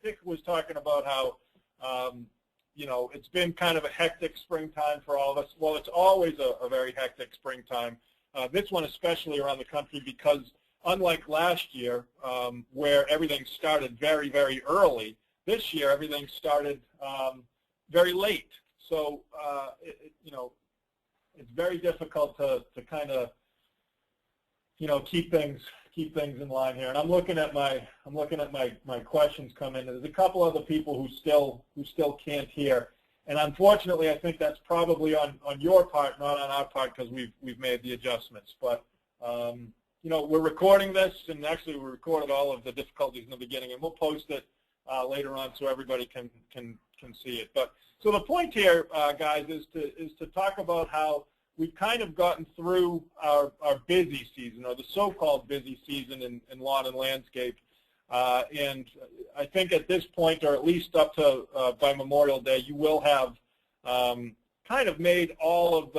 Dick was talking about how, it's been kind of a hectic springtime for all of us. Well, it's always a very hectic springtime. This one especially around the country because unlike last year where everything started very, very early, this year everything started very late. So, it's very difficult to kind of, keep things in line here. And I'm looking at my questions come in. There's a couple other people who still can't hear. And unfortunately, I think that's probably on your part, not on our part, because we've made the adjustments. But we're recording this, and actually we recorded all of the difficulties in the beginning, and we'll post it later on so everybody can see it. But so the point here, guys, is to talk about how we've kind of gotten through our busy season, or the so-called busy season in lawn and landscape. And I think at this point, or at least up to by Memorial Day, you will have kind of made all of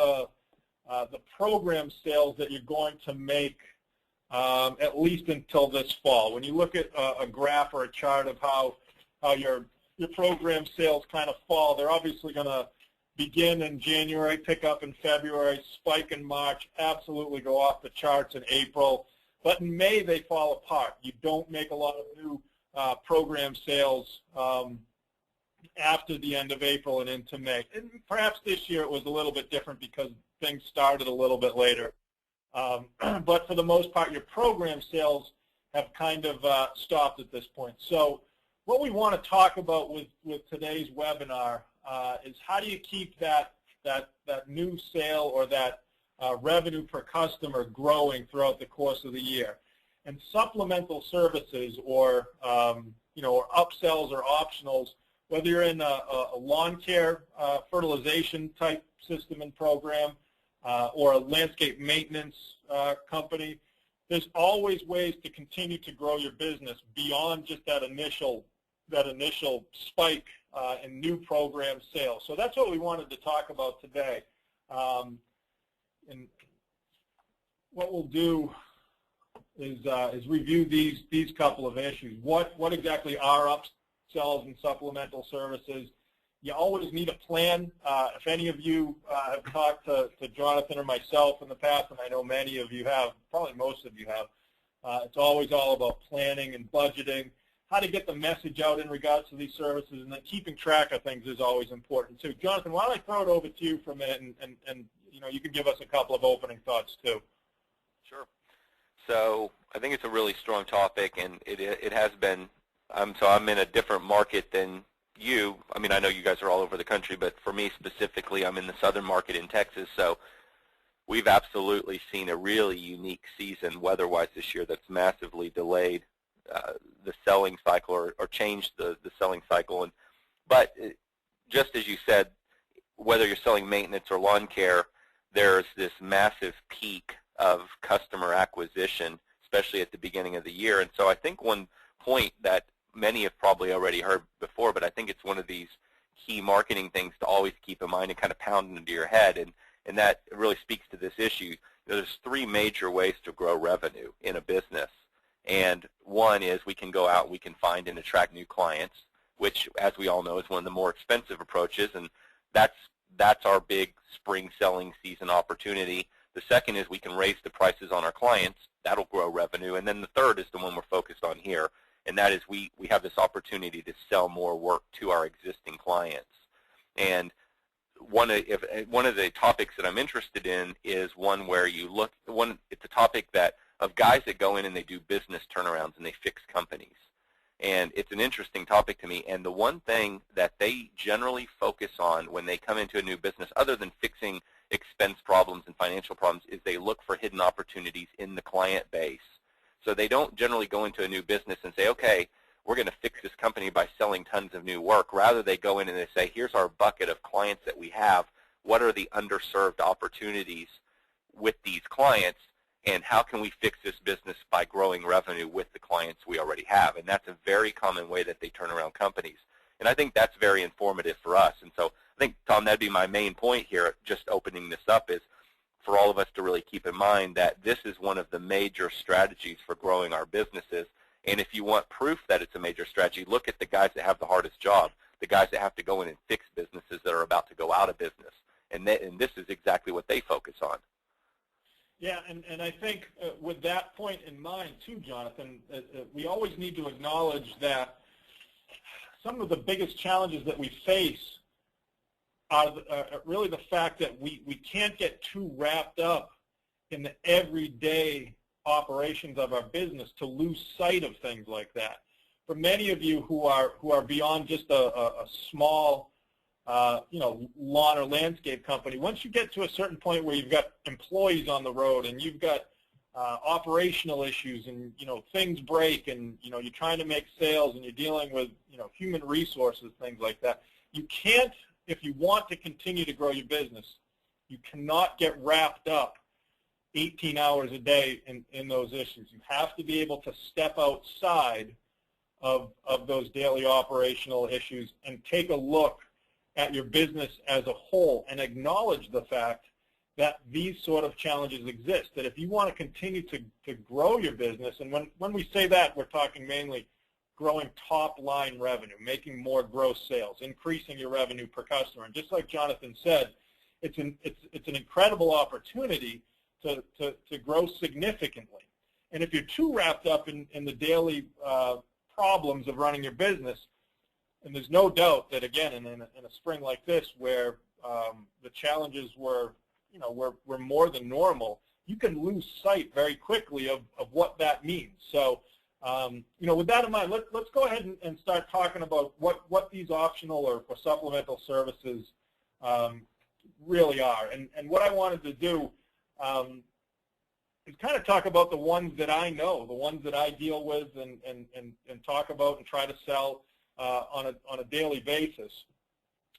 the program sales that you're going to make at least until this fall. When you look at a graph or a chart of how your program sales kind of fall, they're obviously going to begin in January, pick up in February, spike in March, absolutely go off the charts in April. But in May, they fall apart. You don't make a lot of new program sales after the end of April and into May. And perhaps this year it was a little bit different because things started a little bit later. But for the most part, your program sales have kind of stopped at this point. So what we want to talk about with today's webinar is how do you keep that new sale or that revenue per customer growing throughout the course of the year. And supplemental services or upsells or optionals, whether you're in a lawn care fertilization type system and program or a landscape maintenance company, there's always ways to continue to grow your business beyond just that initial spike in new program sales. So that's what we wanted to talk about today. And what we'll do is review these couple of issues. What exactly are upsells and supplemental services? You always need a plan. If any of you have talked to Jonathan or myself in the past, and I know many of you have, probably most of you have, it's always all about planning and budgeting, how to get the message out in regards to these services, and then keeping track of things is always important too. Jonathan, why don't I throw it over to you for a minute, and you can give us a couple of opening thoughts too. Sure. So I think it's a really strong topic, and it has been. So I'm in a different market than you. I mean, I know you guys are all over the country, but for me specifically, I'm in the southern market in Texas. So we've absolutely seen a really unique season weather-wise this year that's massively delayed the selling cycle or changed the selling cycle. But just as you said, whether you're selling maintenance or lawn care, there's this massive peak of customer acquisition, especially at the beginning of the year. And so I think one point that many have probably already heard before, but I think it's one of these key marketing things to always keep in mind and kind of pound into your head, and that really speaks to this issue. There's three major ways to grow revenue in a business. And one is we can go out, we can find and attract new clients, which, as we all know, is one of the more expensive approaches, and that's our big spring selling season opportunity. The second is we can raise the prices on our clients. That'll grow revenue. And then the third is the one we're focused on here, and that is we have this opportunity to sell more work to our existing clients. And one of the topics that I'm interested in is one where it's a topic of guys that go in and they do business turnarounds and they fix companies. And it's an interesting topic to me. And the one thing that they generally focus on when they come into a new business, other than fixing expense problems and financial problems, is they look for hidden opportunities in the client base. So they don't generally go into a new business and say, okay, we're going to fix this company by selling tons of new work. Rather, they go in and they say, here's our bucket of clients that we have. What are the underserved opportunities with these clients? And how can we fix this business by growing revenue with the clients we already have? And that's a very common way that they turn around companies. And I think that's very informative for us. And so I think, Tom, that'd be my main point here, just opening this up, is for all of us to really keep in mind that this is one of the major strategies for growing our businesses. And if you want proof that it's a major strategy, look at the guys that have the hardest job, the guys that have to go in and fix businesses that are about to go out of business. And this is exactly what they focus on. Yeah, and I think with that point in mind too, Jonathan, we always need to acknowledge that some of the biggest challenges that we face are really the fact that we can't get too wrapped up in the everyday operations of our business to lose sight of things like that. For many of you who are beyond just a small lawn or landscape company, once you get to a certain point where you've got employees on the road and you've got operational issues and things break and you're trying to make sales and you're dealing with human resources, things like that, you can't, if you want to continue to grow your business, you cannot get wrapped up 18 hours a day in those issues. You have to be able to step outside of those daily operational issues and take a look at your business as a whole and acknowledge the fact that these sort of challenges exist, that if you want to continue to grow your business, and when we say that, we're talking mainly growing top-line revenue, making more gross sales, increasing your revenue per customer. And just like Jonathan said, it's an incredible opportunity to grow significantly. And if you're too wrapped up in the daily problems of running your business, and there's no doubt that, again, in a spring like this where the challenges were more than normal, you can lose sight very quickly of what that means. So, with that in mind, let's go ahead and start talking about what these optional or supplemental services really are. And what I wanted to do is kind of talk about the ones that I know, the ones that I deal with and talk about and try to sell on a daily basis.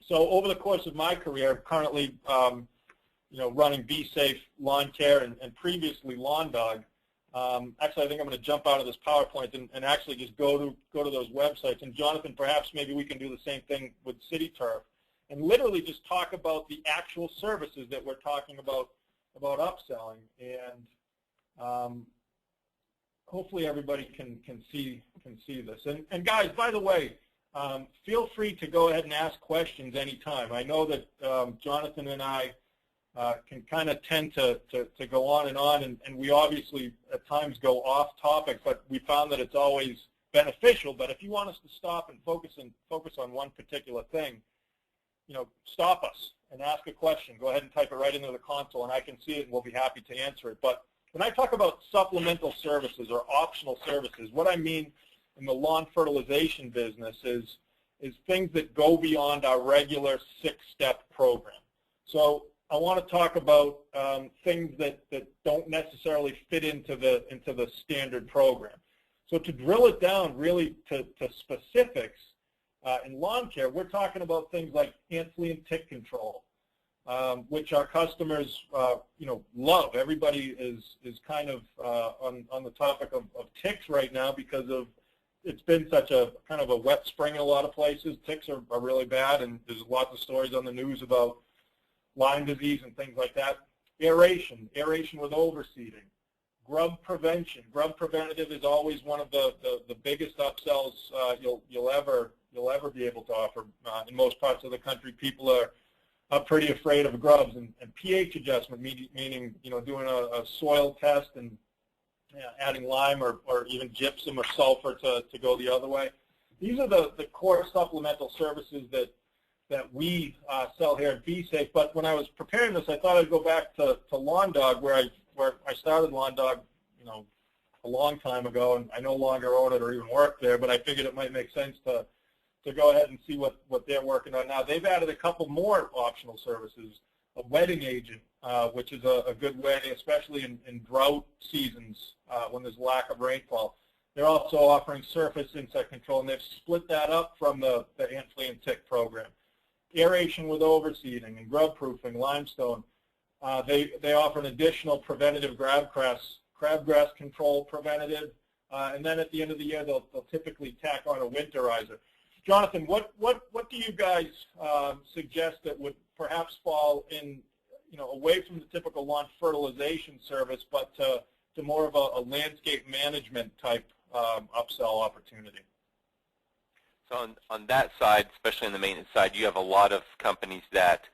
So over the course of my career, currently running BeeSafe Lawn Care and previously Lawn Dog. Actually, I think I'm going to jump out of this PowerPoint and actually just go to those websites. And Jonathan, perhaps maybe we can do the same thing with CityTurf and literally just talk about the actual services that we're talking about upselling. And hopefully everybody can see this. And guys, by the way, feel free to go ahead and ask questions anytime. I know that Jonathan and I can kind of tend to go on, and we obviously at times go off topic, but we found that it's always beneficial. But if you want us to stop and focus on one particular thing, stop us and ask a question. Go ahead and type it right into the console, and I can see it, and we'll be happy to answer it. But when I talk about supplemental services or optional services, what I mean in the lawn fertilization business is things that go beyond our regular 6-step program. So I want to talk about things that don't necessarily fit into the standard program. So to drill it down really to specifics, in lawn care, we're talking about things like ant, flea, and tick control, which our customers love. Everybody is kind of on the topic of ticks right now because of it's been such a kind of a wet spring in a lot of places. Ticks are really bad, and there's lots of stories on the news about Lyme disease and things like that. Aeration with overseeding. Grub prevention. Grub preventative is always one of the biggest upsells you'll ever be able to offer. In most parts of the country, people are pretty afraid of grubs. And pH adjustment, meaning doing a soil test and adding lime or even gypsum or sulfur to go the other way. These are the core supplemental services that we sell here at BeeSafe. But when I was preparing this, I thought I'd go back to Lawn Dog, where I started Lawn Dog, a long time ago, and I no longer own it or even work there. But I figured it might make sense to go ahead and see what they're working on now. They've added a couple more optional services. A wetting agent, which is a good way, especially in drought seasons when there's lack of rainfall. They're also offering surface insect control, and they've split that up from the ant, flea, and tick program. Aeration with overseeding and grub proofing, limestone. They offer an additional preventative crabgrass control preventative, and then at the end of the year they'll typically tack on a winterizer. Jonathan, what do you guys suggest that would perhaps fall in, away from the typical lawn fertilization service, but to more of a landscape management type upsell opportunity. So on that side, especially on the maintenance side, you have a lot of companies that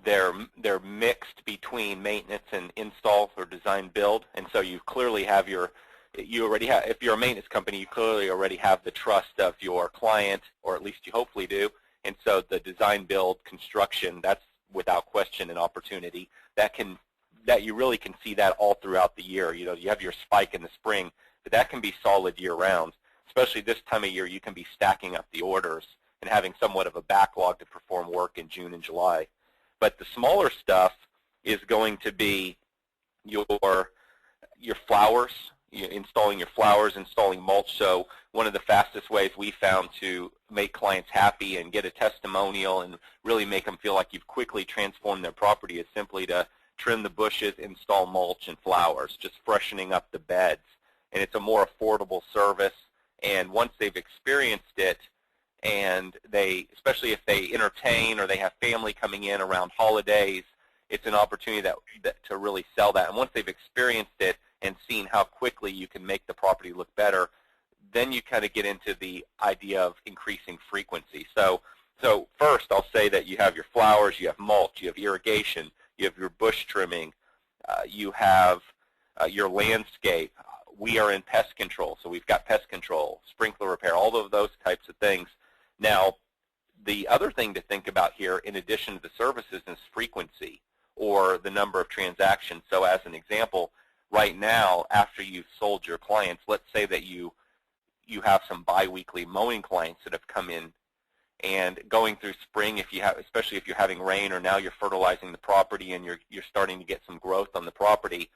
they're mixed between maintenance and install or design build, and so you clearly have if you're a maintenance company, you clearly already have the trust of your client, or at least you hopefully do, and so the design build construction, that's without question an opportunity that you really can see that all throughout the year. You have your spike in the spring, but that can be solid year round. Especially this time of year, you can be stacking up the orders and having somewhat of a backlog to perform work in June and July. But the smaller stuff is going to be your flowers, installing your flowers, installing mulch. So one of the fastest ways we found to make clients happy and get a testimonial and really make them feel like you've quickly transformed their property is simply to trim the bushes, install mulch and flowers, just freshening up the beds. And it's a more affordable service. And once they've experienced it, and especially if they entertain or they have family coming in around holidays, it's an opportunity to really sell that. And once they've experienced it and seen how quickly you can make the property look better, then you kind of get into the idea of increasing frequency. So first, I'll say that you have your flowers, you have mulch, you have irrigation, you have your bush trimming, you have your landscape. We are in pest control, so we've got pest control, sprinkler repair, all of those types of things. Now, the other thing to think about here, in addition to the services, is frequency or the number of transactions. So as an example, right now, after you've sold your clients, let's say that you have some biweekly mowing clients that have come in, and going through spring, especially if you're having rain or now you're fertilizing the property and you're starting to get some growth on the property,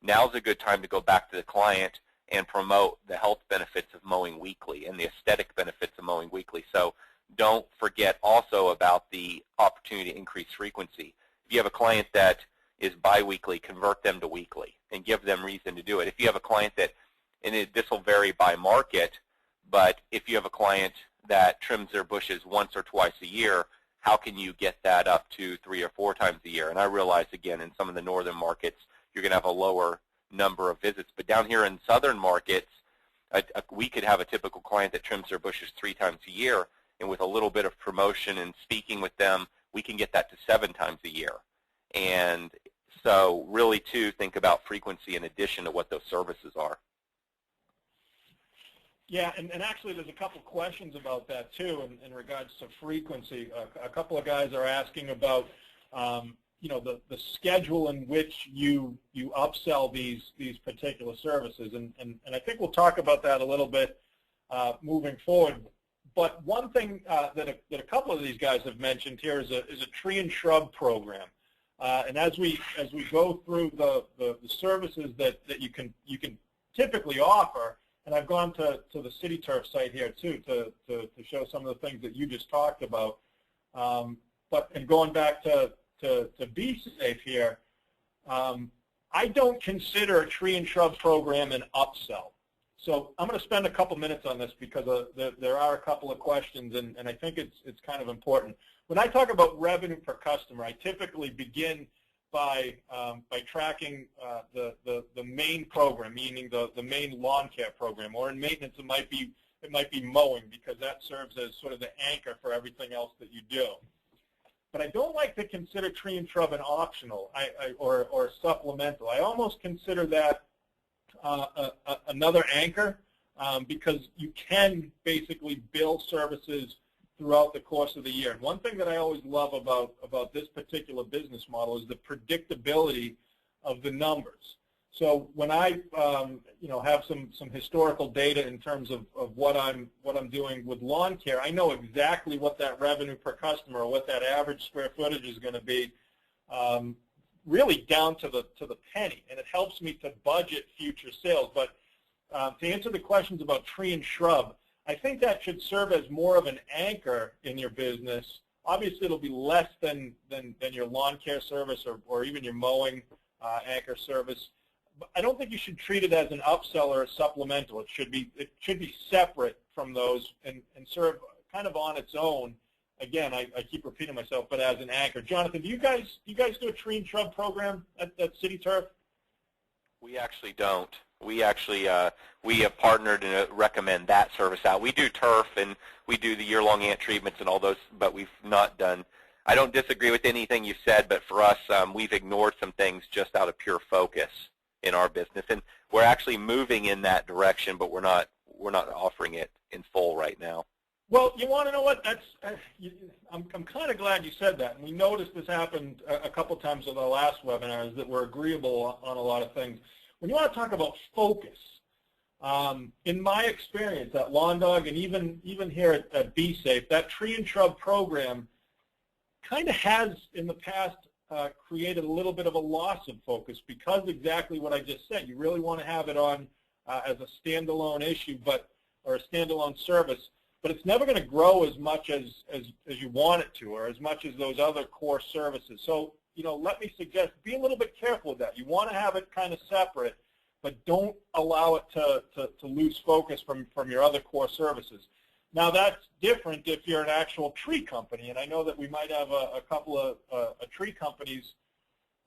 now's a good time to go back to the client and promote the health benefits of mowing weekly and the aesthetic benefits of mowing weekly. So don't forget also about the opportunity to increase frequency. If you have a client that is biweekly, convert them to weekly and give them reason to do it. If you have a client that, and this will vary by market, but if you have a client that trims their bushes once or twice a year, how can you get that up to 3 or 4 times a year? And I realize, again, in some of the northern markets, you're going to have a lower number of visits. But down here in southern markets, we could have a typical client that trims their bushes 3 times a year, and with a little bit of promotion and speaking with them, we can get that to 7 times a year. And so really, too, think about frequency in addition to what those services are. Yeah, and actually there's a couple questions about that, too, in regards to frequency. A couple of guys are asking about the schedule in which you upsell these particular services, and I think we'll talk about that a little bit moving forward. But one thing that a couple of these guys have mentioned here is a tree and shrub program, and as we go through the services that you can typically offer, and I've gone to the CityTurf site here too to show some of the things that you just talked about, and going back to BeeSafe here, I don't consider a tree and shrub program an upsell. So I'm going to spend a couple minutes on this because there are a couple of questions, and I think it's kind of important. When I talk about revenue per customer, I typically begin by tracking the main program, meaning the main lawn care program, or in maintenance it might be mowing, because that serves as sort of the anchor for everything else that you do. But I don't like to consider tree and shrub an optional or supplemental. I almost consider that another anchor, because you can basically bill services throughout the course of the year. And one thing that I always love about this particular business model is the predictability of the numbers. So when I have some historical data in terms of what I'm doing with lawn care, I know exactly what that revenue per customer or what that average square footage is going to be, really down to the penny, and it helps me to budget future sales. But to answer the questions about tree and shrub, I think that should serve as more of an anchor in your business. Obviously, it'll be less than your lawn care service or even your mowing anchor service. But I don't think you should treat it as an upsell or a supplemental. It should be separate from those and serve kind of on its own. Again, I keep repeating myself, but as an anchor. Jonathan, do you guys do a tree and shrub program at CityTurf? We actually don't. We actually we have partnered and recommend that service out. We do turf and we do the year-long ant treatments and all those, but we've not done. I don't disagree with anything you said, but for us, we've ignored some things just out of pure focus in our business, and we're actually moving in that direction, but we're not offering it in full right now. Well, you want to know what? I'm kind of glad you said that. And we noticed this happened a couple times in the last webinars that we're agreeable on a lot of things. When you want to talk about focus, in my experience at Lawn Dog and even here at BeeSafe, that tree and shrub program kind of has in the past created a little bit of a loss of focus because exactly what I just said. You really want to have it on as a standalone issue, or a standalone service. But it's never going to grow as much as you want it to, or as much as those other core services. So, let me suggest, be a little bit careful with that. You want to have it kind of separate, but don't allow it to lose focus from your other core services. Now, that's different if you're an actual tree company, and I know that we might have a couple of tree companies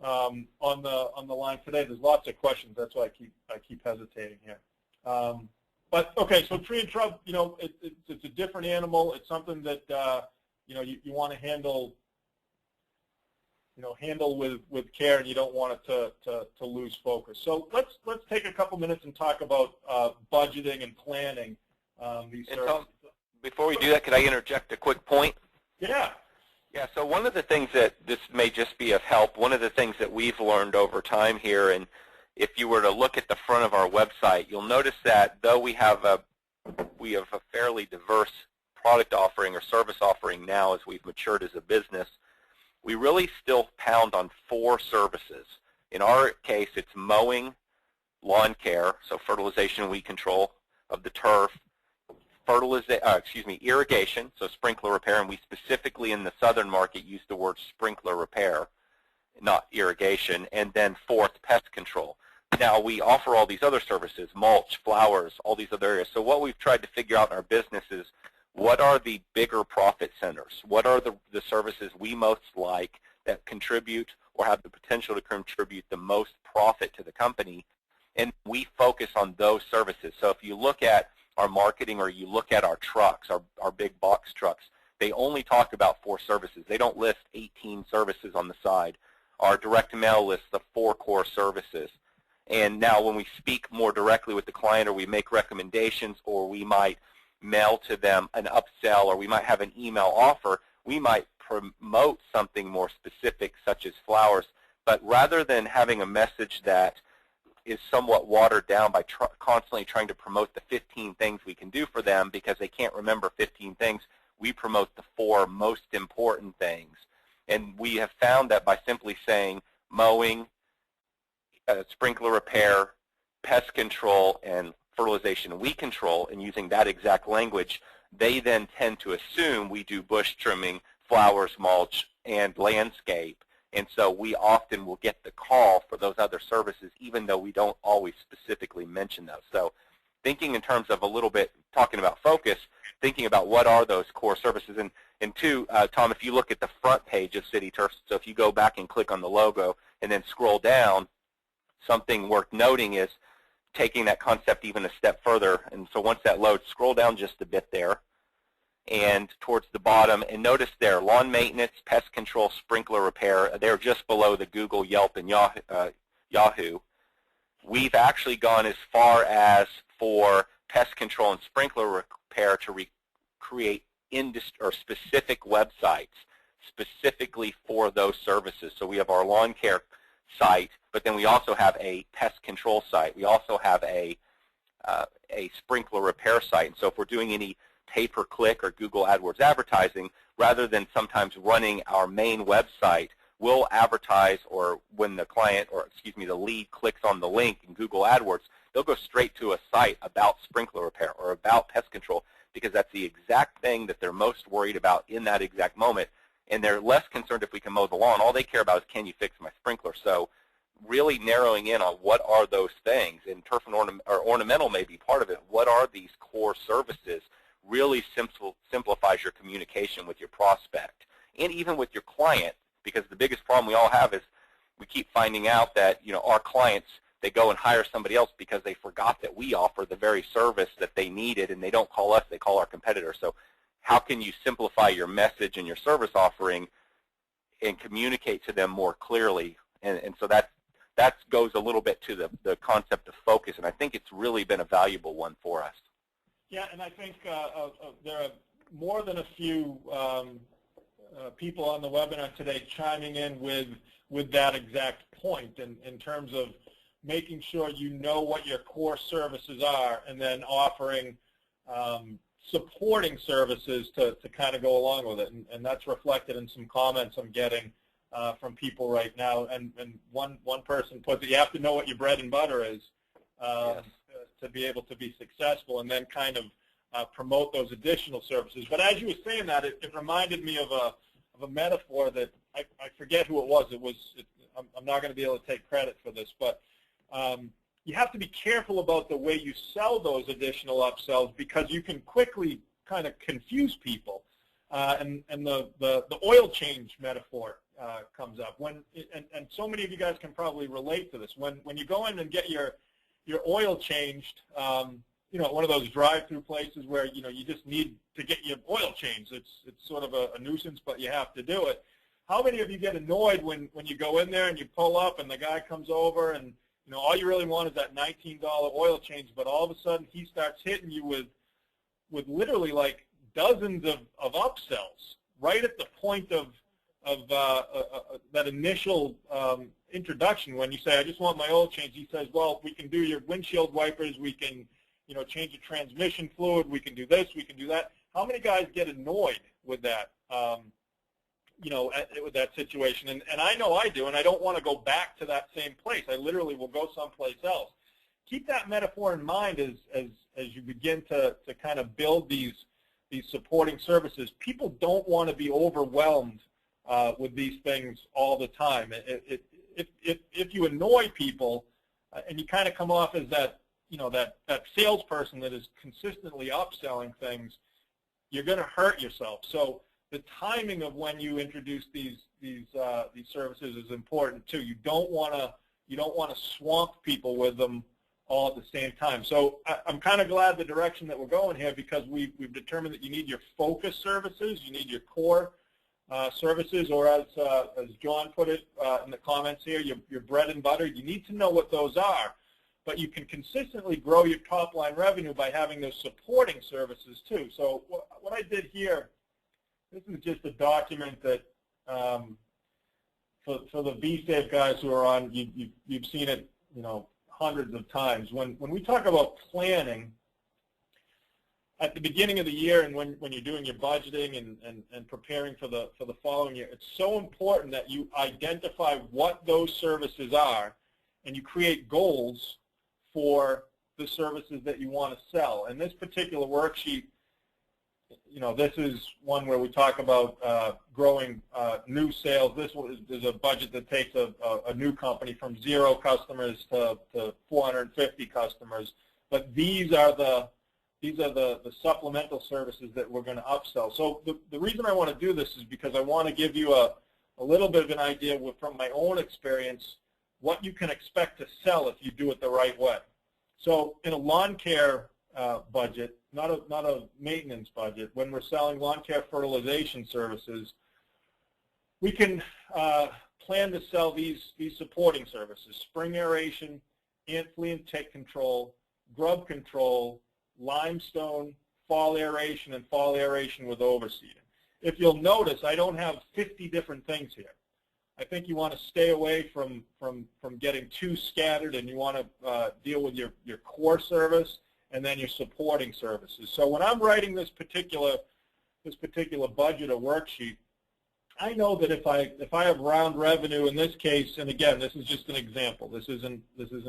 on the line today. There's lots of questions. That's why I keep hesitating here. But okay, so tree and shrub, it's a different animal. It's something that you want to handle, with care, and you don't want it to lose focus. So let's take a couple minutes and talk about budgeting and planning these services. Tom, before we do that, could I interject a quick point? Yeah. Yeah. So one of the things that this may just be of help. One of the things that we've learned over time here, and if you were to look at the front of our website, you'll notice that though we have a fairly diverse product offering or service offering now as we've matured as a business, we really still pound on 4 services. In our case, it's mowing, lawn care, so fertilization and weed control of the turf, irrigation, so sprinkler repair, and we specifically in the southern market use the word sprinkler repair, not irrigation, and then 4th, pest control. Now, we offer all these other services, mulch, flowers, all these other areas. So what we've tried to figure out in our business is what are the bigger profit centers? What are the services we most like that contribute or have the potential to contribute the most profit to the company? And we focus on those services. So if you look at our marketing or you look at our trucks, our big box trucks, they only talk about 4 services. They don't list 18 services on the side. Our direct mail lists the 4 core services. And now when we speak more directly with the client or we make recommendations or we might mail to them an upsell or we might have an email offer, we might promote something more specific such as flowers. But rather than having a message that is somewhat watered down by constantly trying to promote the 15 things we can do for them because they can't remember 15 things, we promote the 4 most important things. And we have found that by simply saying mowing, sprinkler repair, pest control, and fertilization and weed control, and using that exact language, they then tend to assume we do bush trimming, flowers, mulch, and landscape. And so we often will get the call for those other services, even though we don't always specifically mention those. So thinking in terms of a little bit, talking about focus, thinking about what are those core services. And 2, Tom, if you look at the front page of City Turf, so if you go back and click on the logo and then scroll down, something worth noting is taking that concept even a step further. And so once that loads, scroll down just a bit there and towards the bottom, and notice there, lawn maintenance, pest control, sprinkler repair, they're just below the Google, Yelp, and Yahoo. We've actually gone as far as for pest control and sprinkler repair to create specific websites specifically for those services. So we have our lawn care site, but then we also have a pest control site. We also have a sprinkler repair site. And so if we're doing any pay-per-click or Google AdWords advertising, rather than sometimes running our main website, we'll advertise, or when the client, or excuse me, the lead clicks on the link in Google AdWords, they'll go straight to a site about sprinkler repair or about pest control because that's the exact thing that they're most worried about in that exact moment. And they're less concerned if we can mow the lawn. All they care about is, can you fix my sprinkler? So really narrowing in on what are those things, and turf and ornamental may be part of it. What are these core services really simplifies your communication with your prospect and even with your client, because the biggest problem we all have is we keep finding out that, our clients, they go and hire somebody else because they forgot that we offer the very service that they needed, and they don't call us, they call our competitor. So how can you simplify your message and your service offering and communicate to them more clearly? And so that goes a little bit to the concept of focus, and I think it's really been a valuable one for us. Yeah, and I think there are more than a few people on the webinar today chiming in with that exact point in terms of making sure you know what your core services are, and then offering supporting services to kind of go along with it. And that's reflected in some comments I'm getting from people right now. And one person puts it, you have to know what your bread and butter is Yes. to be able to be successful, and then kind of promote those additional services. But as you were saying that, it reminded me of a metaphor that I forget who it was. I'm not going to be able to take credit for this, but you have to be careful about the way you sell those additional upsells, because you can quickly kind of confuse people. And the oil change metaphor comes up. And so many of you guys can probably relate to this. When you go in and get your oil changed, one of those drive-through places where you just need to get your oil changed. It's sort of a nuisance, but you have to do it. How many of you get annoyed when you go in there and you pull up and the guy comes over and all you really want is that $19 oil change, but all of a sudden he starts hitting you with literally like dozens of upsells right at the point of that initial introduction. When you say, I just want my oil change, he says, well, we can do your windshield wipers, we can change your transmission fluid, we can do this, we can do that. How many guys get annoyed with that, with that situation? And I know I do, and I don't want to go back to that same place. I literally will go someplace else. Keep that metaphor in mind as you begin to kind of build these supporting services. People don't want to be overwhelmed with these things all the time. If you annoy people and you kind of come off as that salesperson that is consistently upselling things, you're going to hurt yourself. So the timing of when you introduce these services is important too. You don't want to swamp people with them all at the same time. So I'm kind of glad the direction that we're going here, because we've determined that you need your focus services, you need your core services, or as John put it in the comments here, your bread and butter. You need to know what those are, but you can consistently grow your top line revenue by having those supporting services too. So what I did here, this is just a document that for the BeeSafe guys who are on, you've seen it hundreds of times. When we talk about planning at the beginning of the year, and when you're doing your budgeting and preparing for the following year, it's so important that you identify what those services are, and you create goals for the services that you want to sell. And this particular worksheet, this is one where we talk about growing new sales. This is a budget that takes a new company from 0 customers to 450 customers. But these are the supplemental services that we're going to upsell. So the reason I want to do this is because I want to give you a little bit of an idea from my own experience what you can expect to sell if you do it the right way. So in a lawn care budget, not a maintenance budget, when we're selling lawn care fertilization services, we can plan to sell these supporting services: spring aeration, ant, flea, and tick control, grub control, limestone, fall aeration, and fall aeration with overseeding. If you'll notice, I don't have 50 different things here. I think you want to stay away from getting too scattered, and you want to deal with your core service and then your supporting services. So when I'm writing this particular budget or worksheet, I know that if I have round revenue in this case, and again, this is just an example. This isn't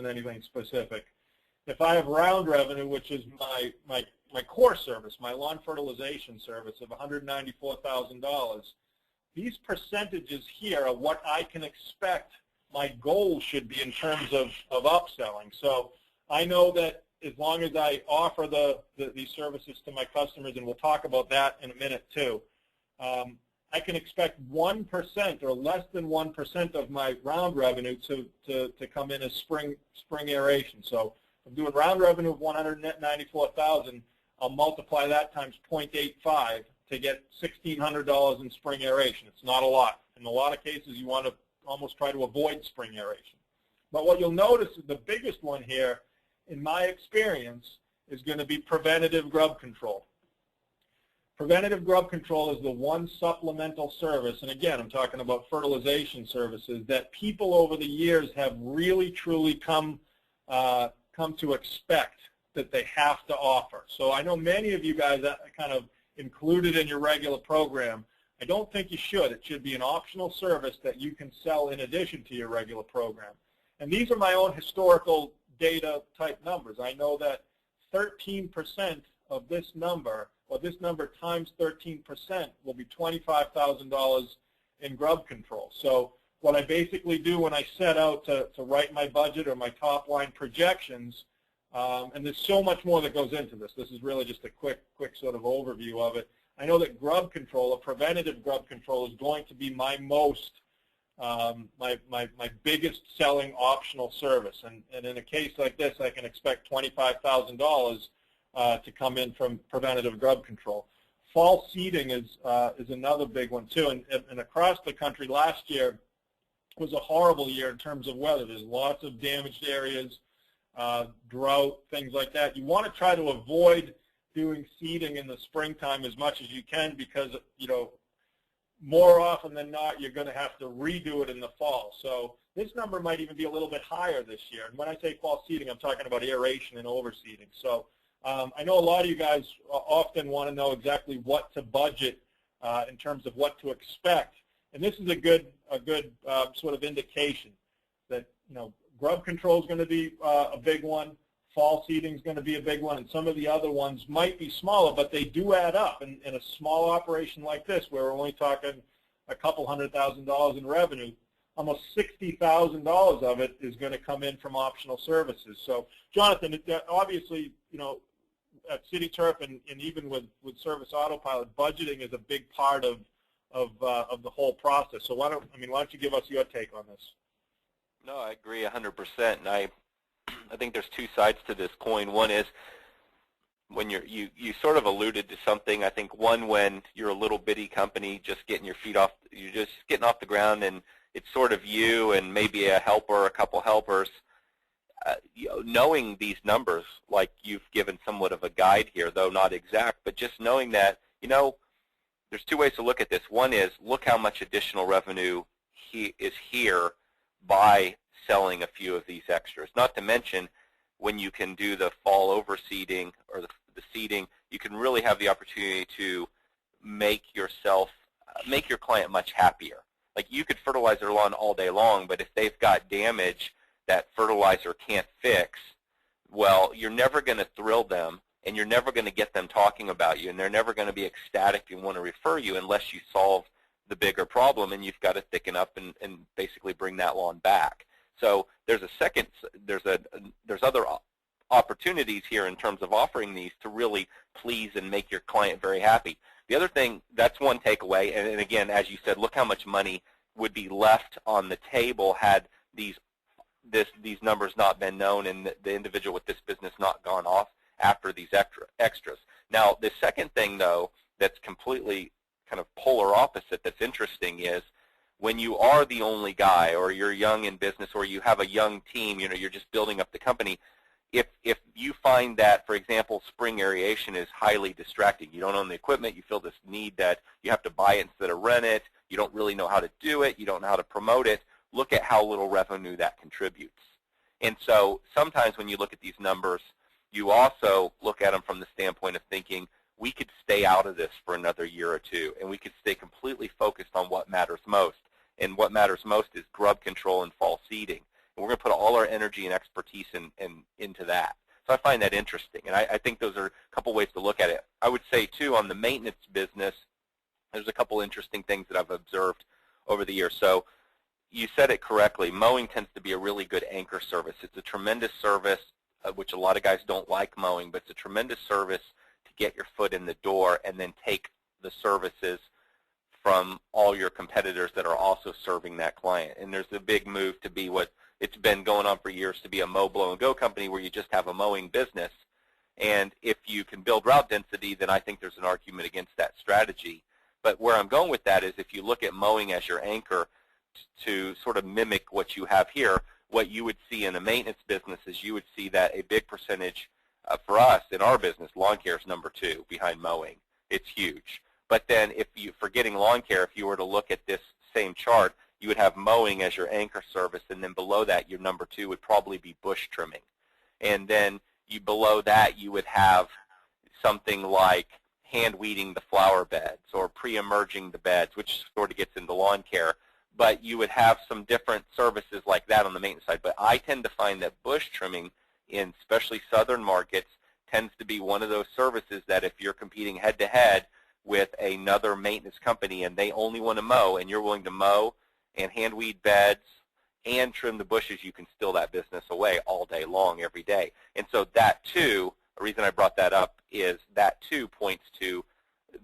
anything specific. If I have round revenue, which is my core service, my lawn fertilization service of $194,000, these percentages here are what I can expect my goal should be in terms of upselling. So I know that as long as I offer these services to my customers, and we'll talk about that in a minute too, I can expect 1% or less than 1% of my round revenue to come in as spring aeration. So if I'm doing round revenue of 194,000, I'll multiply that times 0.85 to get $1,600 in spring aeration. It's not a lot. In a lot of cases, you want to almost try to avoid spring aeration. But what you'll notice is the biggest one here, in my experience, is going to be preventative grub control. Preventative grub control is the one supplemental service, and again, I'm talking about fertilization services, that people over the years have really, truly come to expect that they have to offer. So I know many of you guys kind of included in your regular program. I don't think you should. It should be an optional service that you can sell in addition to your regular program. And these are my own historical data type numbers. I know that 13% of this number, or this number times 13%, will be $25,000 in grub control. So what I basically do when I set out to write my budget or my top line projections, and there's so much more that goes into this. This is really just a quick sort of overview of it. I know that grub control, or preventative grub control, is going to be my most, my biggest selling optional service. And in a case like this, I can expect $25,000 to come in from preventative grub control. Fall seeding is another big one too. And across the country last year was a horrible year in terms of weather. There's lots of damaged areas. Drought, things like that. You want to try to avoid doing seeding in the springtime as much as you can, because, you know, more often than not, you're going to have to redo it in the fall. So this number might even be a little bit higher this year. And when I say fall seeding, I'm talking about aeration and overseeding. So I know a lot of you guys often want to know exactly what to budget in terms of what to expect. And this is a good sort of indication that, you know, grub control is going to be a big one. Fall seeding is going to be a big one. And some of the other ones might be smaller, but they do add up. In a small operation like this, where we're only talking a couple $100,000 in revenue, almost $60,000 of it is going to come in from optional services. So, Jonathan, obviously, you know, at CityTurf and even with Service Autopilot, budgeting is a big part of the whole process. So why don't you give us your take on this? No, I agree 100%, and I think there's two sides to this coin. One is when you sort of alluded to something. I think one, when you're a little bitty company, just getting your feet off, you're just getting off the ground, and it's sort of you and maybe a helper, a couple helpers. You know, knowing these numbers, like you've given somewhat of a guide here, though not exact, but just knowing that, you know, there's two ways to look at this. One is, look how much additional revenue is here by selling a few of these extras. Not to mention, when you can do the fall overseeding or the seeding, you can really have the opportunity to make your client much happier. Like, you could fertilize their lawn all day long, but if they've got damage that fertilizer can't fix, well, you're never going to thrill them, and you're never going to get them talking about you, and they're never going to be ecstatic and want to refer you unless you solve the bigger problem, and you've got to thicken up and basically bring that lawn back. So there's other opportunities here in terms of offering these to really please and make your client very happy. The other thing, that's one takeaway, and again, as you said, look how much money would be left on the table had these numbers not been known and the individual with this business not gone off after these extras. Now, the second thing, though, that's completely kind of polar opposite that's interesting is, when you are the only guy, or you're young in business, or you have a young team, you know, you're just building up the company, if you find that, for example, spring aeration is highly distracting, you don't own the equipment, you feel this need that you have to buy it instead of rent it, you don't really know how to do it, you don't know how to promote it, look at how little revenue that contributes. And so sometimes when you look at these numbers, you also look at them from the standpoint of thinking, we could stay out of this for another year or two, and we could stay completely focused on what matters most. And what matters most is grub control and fall seeding. And we're going to put all our energy and expertise into that. So I find that interesting. And I think those are a couple ways to look at it. I would say, too, on the maintenance business, there's a couple interesting things that I've observed over the years. So you said it correctly. Mowing tends to be a really good anchor service. It's a tremendous service, which a lot of guys don't like mowing, but it's a tremendous service to get your foot in the door and then take the services from all your competitors that are also serving that client. And there's a big move to be what it's been going on for years, to be a mow, blow, and go company where you just have a mowing business. And if you can build route density, then I think there's an argument against that strategy. But where I'm going with that is if you look at mowing as your anchor to sort of mimic what you have here, what you would see in a maintenance business is you would see that a big percentage for us in our business, lawn care is number 2 behind mowing. It's huge. But then if you, forgetting lawn care, if you were to look at this same chart, you would have mowing as your anchor service, and then below that, your number 2 would probably be bush trimming. And then below that, you would have something like hand weeding the flower beds or pre-emerging the beds, which sort of gets into lawn care. But you would have some different services like that on the maintenance side. But I tend to find that bush trimming in especially southern markets tends to be one of those services that if you're competing head-to-head with another maintenance company and they only want to mow and you're willing to mow and hand weed beds and trim the bushes, you can steal that business away all day long, every day. And so that too, the reason I brought that up is that too points to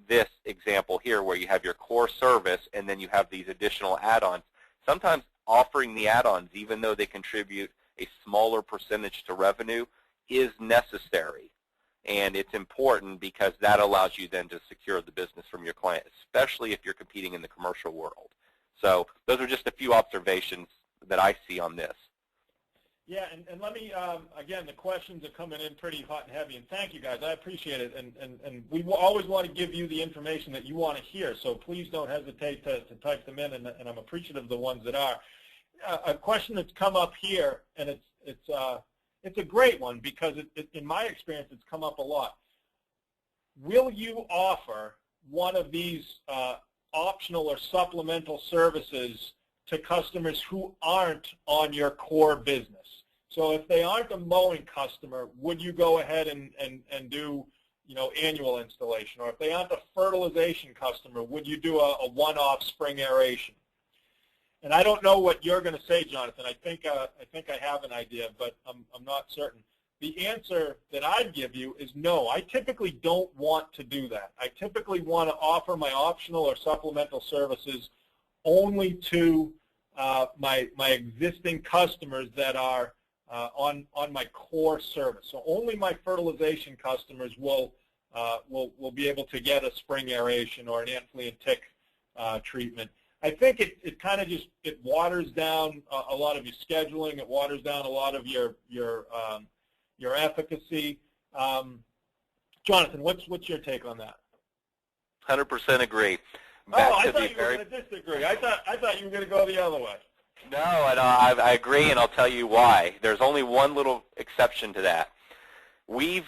this example here where you have your core service and then you have these additional add-ons. Sometimes offering the add-ons, even though they contribute a smaller percentage to revenue, is necessary. And it's important because that allows you then to secure the business from your client, especially if you're competing in the commercial world. So those are just a few observations that I see on this. Yeah, and let me, again, the questions are coming in pretty hot and heavy, and thank you guys. I appreciate it, and we always want to give you the information that you want to hear, so please don't hesitate to type them in, and I'm appreciative of the ones that are. A question that's come up here, and it's a great one because in my experience it's come up a lot. Will you offer one of these optional or supplemental services to customers who aren't on your core business? So if they aren't a mowing customer, would you go ahead and do, you know, annual installation? Or if they aren't a fertilization customer, would you do a one-off spring aeration? And I don't know what you're going to say, Jonathan. I think I have an idea, but I'm not certain. The answer that I'd give you is no. I typically don't want to do that. I typically want to offer my optional or supplemental services only to my existing customers that are on my core service. So only my fertilization customers will be able to get a spring aeration or an ant flea and tick treatment. I think it kind of just waters down a lot of your scheduling. It waters down a lot of your efficacy. Jonathan, what's your take on that? 100% agree. I thought you were going to disagree. I thought you were going to go the other way. No, I agree, and I'll tell you why. There's only one little exception to that.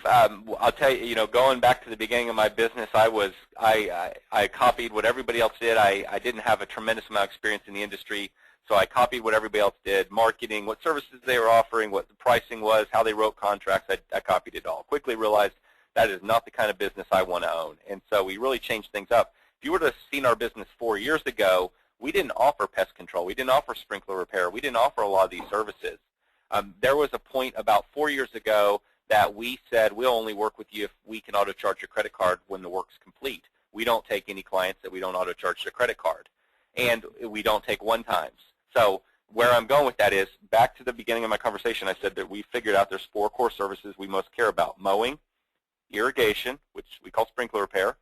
I'll tell you, you know, going back to the beginning of my business, I copied what everybody else did. I didn't have a tremendous amount of experience in the industry, so I copied what everybody else did, marketing, what services they were offering, what the pricing was, how they wrote contracts. I copied it all. Quickly realized that is not the kind of business I want to own, and so we really changed things up. If you were to have seen our business 4 years ago, we didn't offer pest control. We didn't offer sprinkler repair. We didn't offer a lot of these services. There was a point about 4 years ago that we said we'll only work with you if we can auto-charge your credit card when the work's complete. We don't take any clients that we don't auto-charge their credit card. And we don't take one-times. So where I'm going with that is, back to the beginning of my conversation, I said that we figured out there's 4 core services we most care about: mowing, irrigation, which we call sprinkler repair,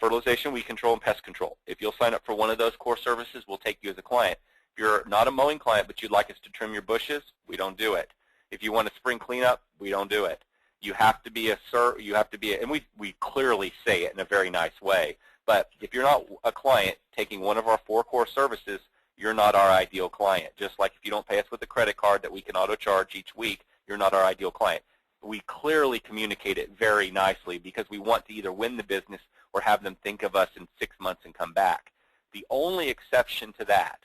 fertilization, weed control, and pest control. If you'll sign up for one of those core services, we'll take you as a client. If you're not a mowing client but you'd like us to trim your bushes, we don't do it. If you want a spring cleanup, we don't do it. You have to be and we clearly say it in a very nice way. But if you're not a client taking one of our 4 core services, you're not our ideal client. Just like if you don't pay us with a credit card that we can auto-charge each week, you're not our ideal client. We clearly communicate it very nicely because we want to either win the business or have them think of us in 6 months and come back. The only exception to that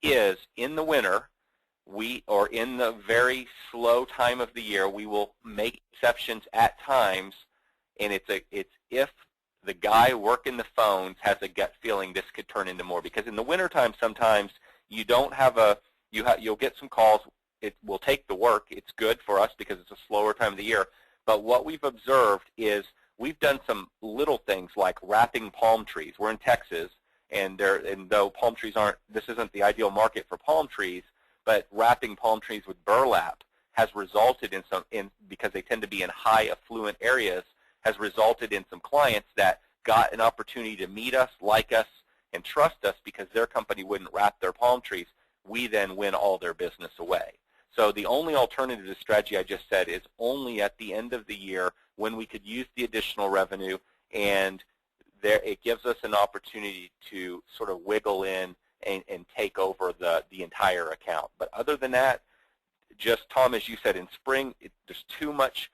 is in the winter, or in the very slow time of the year, we will make exceptions at times, and it's if the guy working the phones has a gut feeling this could turn into more. Because in the wintertime, sometimes you don't have you'll get some calls. It will take the work. It's good for us because it's a slower time of the year. But what we've observed is we've done some little things like wrapping palm trees. We're in Texas, And though palm trees this isn't the ideal market for palm trees, but wrapping palm trees with burlap has resulted because they tend to be in high affluent areas, has resulted in some clients that got an opportunity to meet us, like us, and trust us because their company wouldn't wrap their palm trees. We then win all their business away. So the only alternative to the strategy I just said is only at the end of the year when we could use the additional revenue, and it gives us an opportunity to sort of wiggle in and take over the entire account. But other than that, just Tom, as you said, in spring, there's too much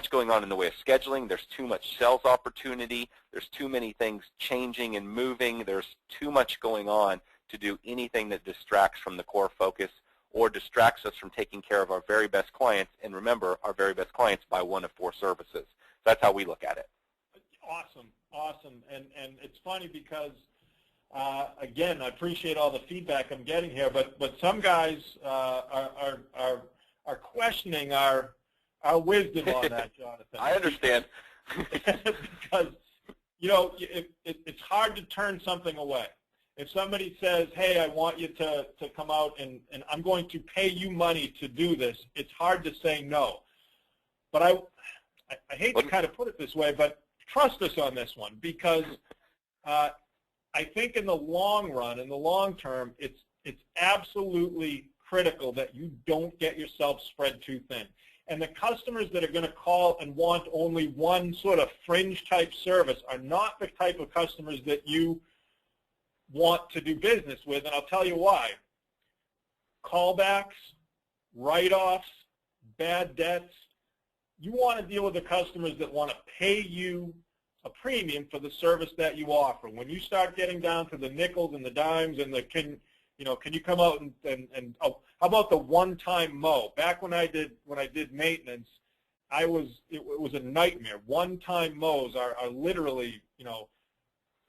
going on in the way of scheduling. There's too much sales opportunity. There's too many things changing and moving. There's too much going on to do anything that distracts from the core focus or distracts us from taking care of our very best clients. And remember, our very best clients buy one of 4 services. So that's how we look at it. Awesome, awesome. And it's funny because, again, I appreciate all the feedback I'm getting here, but some guys are questioning our wisdom on that, Jonathan. I understand. Because, you know, it's hard to turn something away. If somebody says, hey, I want you to come out and I'm going to pay you money to do this, it's hard to say no. But I hate to kind of put it this way, but trust us on this one, because I think in the long run, in the long term, it's absolutely critical that you don't get yourself spread too thin. And the customers that are going to call and want only one sort of fringe type service are not the type of customers that you want to do business with, and I'll tell you why. Callbacks, write-offs, bad debts. You want to deal with the customers that want to pay you a premium for the service that you offer. When you start getting down to the nickels and the dimes and the can you come out and oh, how about the one-time mow? Back when I did maintenance, it was a nightmare. One-time mows are literally,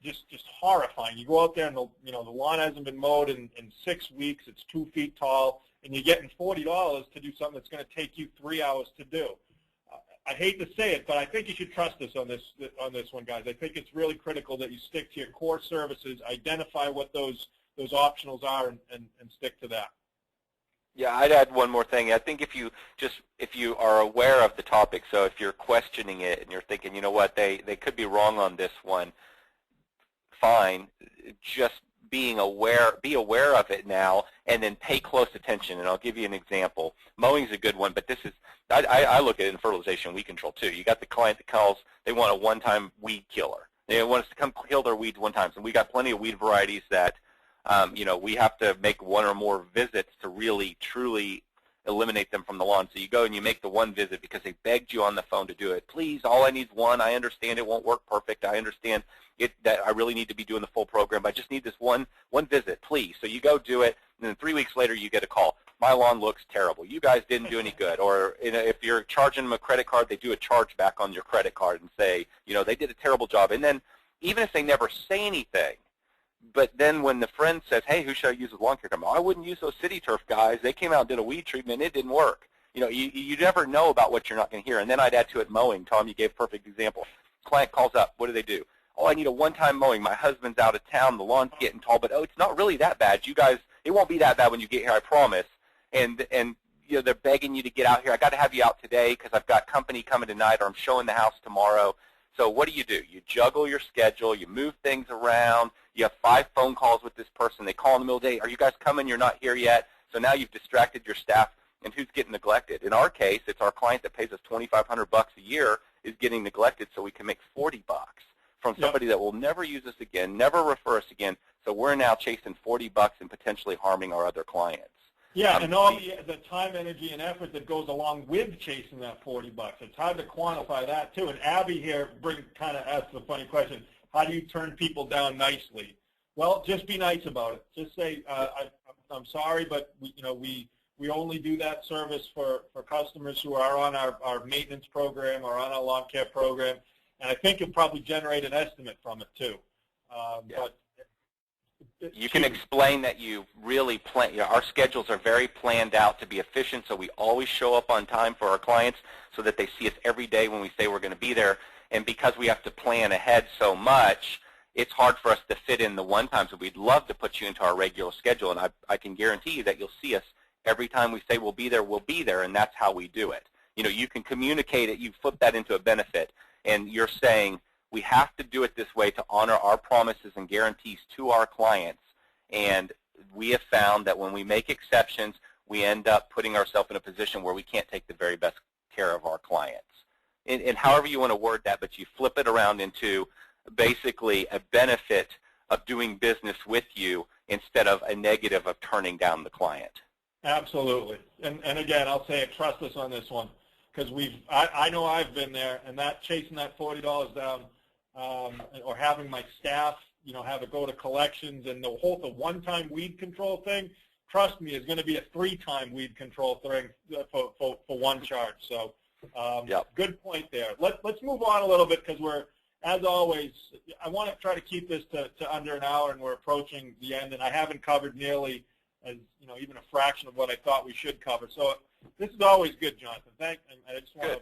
just horrifying. You go out there and the lawn hasn't been mowed in 6 weeks. It's 2 feet tall, and you're getting $40 to do something that's going to take you 3 hours to do. I hate to say it, but I think you should trust us on this one, guys. I think it's really critical that you stick to your core services, identify what those optionals are, and stick to that. Yeah, I'd add one more thing. I think if you are aware of the topic, so if you're questioning it and you're thinking, you know what, they could be wrong on this one, fine. Just be aware of it now, and then pay close attention. And I'll give you an example. Mowing is a good one, but this is I look at it in fertilization and weed control too. You got the client that calls, they want a one-time weed killer. They want us to come kill their weeds one time. So we got plenty of weed varieties that we have to make one or more visits to really truly eliminate them from the lawn. So you go and you make the one visit because they begged you on the phone to do it. Please, all I need is one. I understand it won't work perfect. I understand that I really need to be doing the full program, but I just need this one visit, please. So you go do it, and then 3 weeks later you get a call. My lawn looks terrible. You guys didn't do any good. Or if you're charging them a credit card, they do a charge back on your credit card and say, they did a terrible job. And then even if they never say anything, but then when the friend says, hey, who should I use with lawn care company? I wouldn't use those City Turf guys. They came out and did a weed treatment. It didn't work. You never know about what you're not going to hear. And then I'd add to it mowing. Tom, you gave a perfect example. Client calls up. What do? Oh, I need a one-time mowing. My husband's out of town. The lawn's getting tall. But, it's not really that bad. You guys, it won't be that bad when you get here, I promise. And they're begging you to get out here. I got to have you out today because I've got company coming tonight, or I'm showing the house tomorrow. So what do? You juggle your schedule. You move things around. You have 5 phone calls with this person. They call in the middle of the day. Are you guys coming? You're not here yet. So now you've distracted your staff. And who's getting neglected? In our case, it's our client that pays us $2,500 a year is getting neglected, so we can make $40 from somebody that will never use us again, never refer us again. So we're now chasing $40 and potentially harming our other clients. Yeah, and all the time, energy, and effort that goes along with chasing that $40. It's hard to quantify that too. And Abby here kind of asks the funny question: how do you turn people down nicely? Well, just be nice about it. Just say, I'm sorry, but we only do that service for customers who are on our maintenance program or on our lawn care program. And I think you'll probably generate an estimate from it too. But you can explain that you really plan. Our schedules are very planned out to be efficient, so we always show up on time for our clients so that they see us every day when we say we're going to be there. And because we have to plan ahead so much, it's hard for us to fit in the one time, so we'd love to put you into our regular schedule, and I can guarantee you that you'll see us every time we say we'll be there, and that's how we do it. You can communicate it, you flip that into a benefit, and you're saying we have to do it this way to honor our promises and guarantees to our clients, and we have found that when we make exceptions, we end up putting ourselves in a position where we can't take the very best care of our clients. And however you want to word that, but you flip it around into basically a benefit of doing business with you instead of a negative of turning down the client. Absolutely. And again, I'll say it, trust us on this one, because I know I've been there, and that chasing that $40 down, or having my staff, have it go to collections, and the one-time weed control thing, trust me, is going to be a 3-time weed control thing for one charge. So yep. Good point there. Let's move on a little bit, because as always, I want to try to keep this to under an hour, and we're approaching the end, and I haven't covered nearly as even a fraction of what I thought we should cover. So this is always good, Jonathan. And I just want to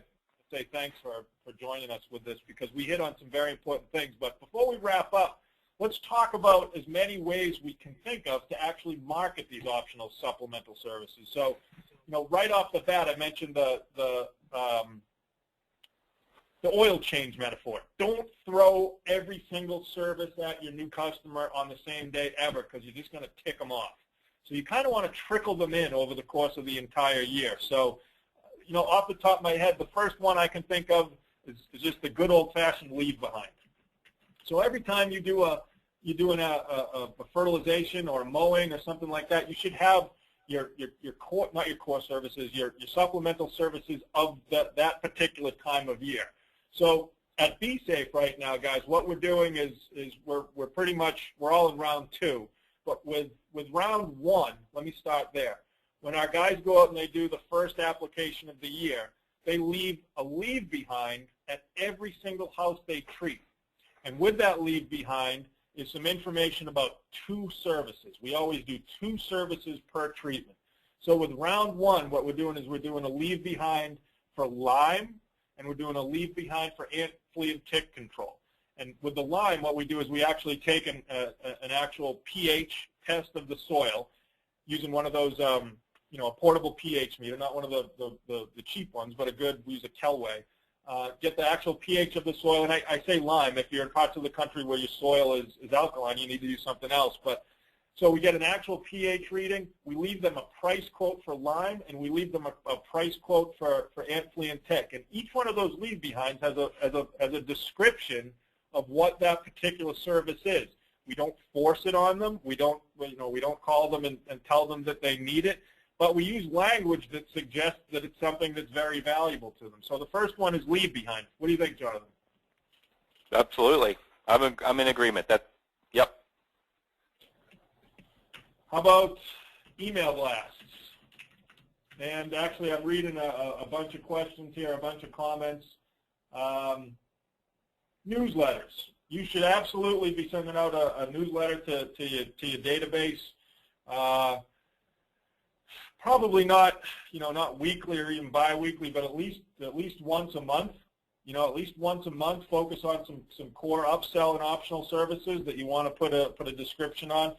say thanks for joining us with this, because we hit on some very important things. But before we wrap up, let's talk about as many ways we can think of to actually market these optional supplemental services. So, right off the bat, I mentioned the oil change metaphor. Don't throw every single service at your new customer on the same day ever, because you're just going to tick them off. So you kind of want to trickle them in over the course of the entire year. So, off the top of my head, the first one I can think of is just the good old-fashioned leave behind. So every time you're doing a fertilization or a mowing or something like that, you should have your core, not your core services, your supplemental services of that particular time of year. So at BeeSafe right now, guys, what we're doing is we're all in round 2. But with round 1, let me start there. When our guys go out and they do the first application of the year, they leave a leave behind at every single house they treat. And with that leave behind is some information about 2 services. We always do 2 services per treatment. So with round 1, what we're doing is we're doing a leave behind for Lyme, and we're doing a leave behind for ant, flea, and tick control. And with the Lyme, what we do is we actually take an actual pH test of the soil using one of those, a portable pH meter, not one of the cheap ones, but we use a Kelway. Get the actual pH of the soil, and I say Lyme. If you're in parts of the country where your soil is alkaline, you need to do something else. But so we get an actual pH reading. We leave them a price quote for Lyme, and we leave them a price quote for ant, flea, and tick. And each one of those leave behinds has a description of what that particular service is. We don't force it on them. We don't call them and tell them that they need it. But we use language that suggests that it's something that's very valuable to them. So the first one is leave behind. What do you think, Jonathan? Absolutely. I'm in agreement. Yep. How about email blasts? And actually, I'm reading a bunch of questions here, a bunch of comments. Newsletters. You should absolutely be sending out a newsletter to your database. Probably not, not weekly or even bi-weekly, but at least once a month. At least once a month, focus on some core upsell and optional services that you want to put a description on.